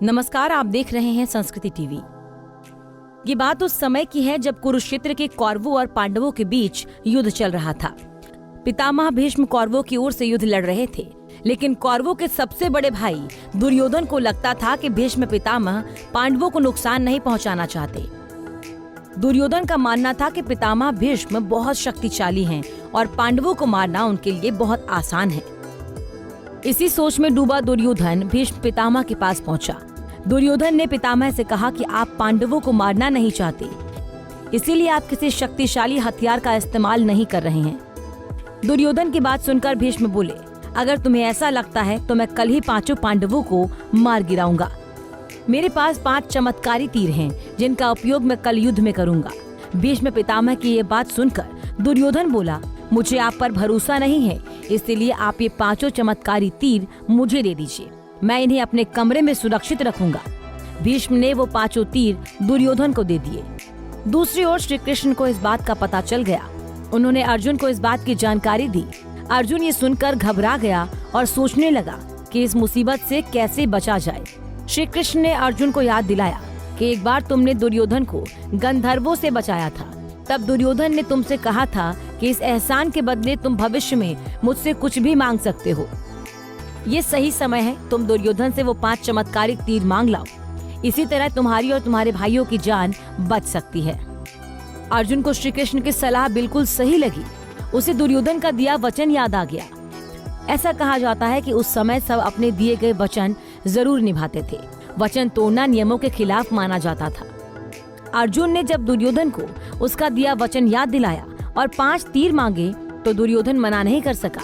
नमस्कार, आप देख रहे हैं संस्कृति टीवी। ये बात उस समय की है जब कुरुक्षेत्र के कौरवों और पांडवों के बीच युद्ध चल रहा था। पितामह भीष्म कौरवों की ओर से युद्ध लड़ रहे थे, लेकिन कौरवों के सबसे बड़े भाई दुर्योधन को लगता था कि भीष्म पितामह पांडवों को नुकसान नहीं पहुंचाना चाहते। दुर्योधन का मानना था कि पितामह भीष्म बहुत शक्तिशाली हैं और पांडवों को मारना उनके लिए बहुत आसान है। इसी सोच में डूबा दुर्योधन भीष्म पितामह के पास पहुंचा। दुर्योधन ने पितामह से कहा कि आप पांडवों को मारना नहीं चाहते, इसीलिए आप किसी शक्तिशाली हथियार का इस्तेमाल नहीं कर रहे हैं। दुर्योधन की बात सुनकर भीष्म बोले, अगर तुम्हें ऐसा लगता है तो मैं कल ही 5 पांडवों को मार गिराऊंगा। मेरे पास 5 चमत्कारी तीर हैं, जिनका उपयोग मैं कल युद्ध में करूंगा। भीष्म पितामह की ये बात सुनकर दुर्योधन बोला, मुझे आप पर भरोसा नहीं है, इसलिए आप ये 5 चमत्कारी तीर मुझे दे दीजिए, मैं इन्हें अपने कमरे में सुरक्षित रखूंगा। भीष्म ने वो 5 तीर दुर्योधन को दे दिए। दूसरी ओर श्री कृष्ण को इस बात का पता चल गया। उन्होंने अर्जुन को इस बात की जानकारी दी। अर्जुन ये सुनकर घबरा गया और सोचने लगा कि इस मुसीबत से कैसे बचा जाए। श्री कृष्ण ने अर्जुन को याद दिलाया कि एक बार तुमने दुर्योधन को गंधर्वों से बचाया था। तब दुर्योधन ने तुमसे कहा था कि इस एहसान के बदले तुम भविष्य में मुझसे कुछ भी मांग सकते हो। ये सही समय है, तुम दुर्योधन से वो 5 चमत्कारिक तीर मांग लाओ। इसी तरह तुम्हारी और तुम्हारे भाइयों की जान बच सकती है। अर्जुन को श्री कृष्ण की सलाह बिल्कुल सही लगी। उसे दुर्योधन का दिया वचन याद आ गया। ऐसा कहा जाता है कि उस समय सब अपने दिए गए वचन जरूर निभाते थे। वचन तोड़ना नियमों के खिलाफ माना जाता था। अर्जुन ने जब दुर्योधन को उसका दिया वचन याद दिलाया और 5 तीर मांगे तो दुर्योधन मना नहीं कर सका।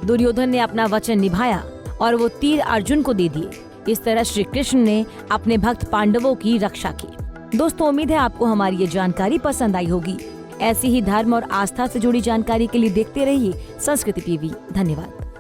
दुर्योधन ने अपना वचन निभाया और वो तीर अर्जुन को दे दिए। इस तरह श्री कृष्ण ने अपने भक्त पांडवों की रक्षा की। दोस्तों, उम्मीद है आपको हमारी ये जानकारी पसंद आई होगी। ऐसी ही धर्म और आस्था से जुड़ी जानकारी के लिए देखते रहिए संस्कृति टीवी। धन्यवाद।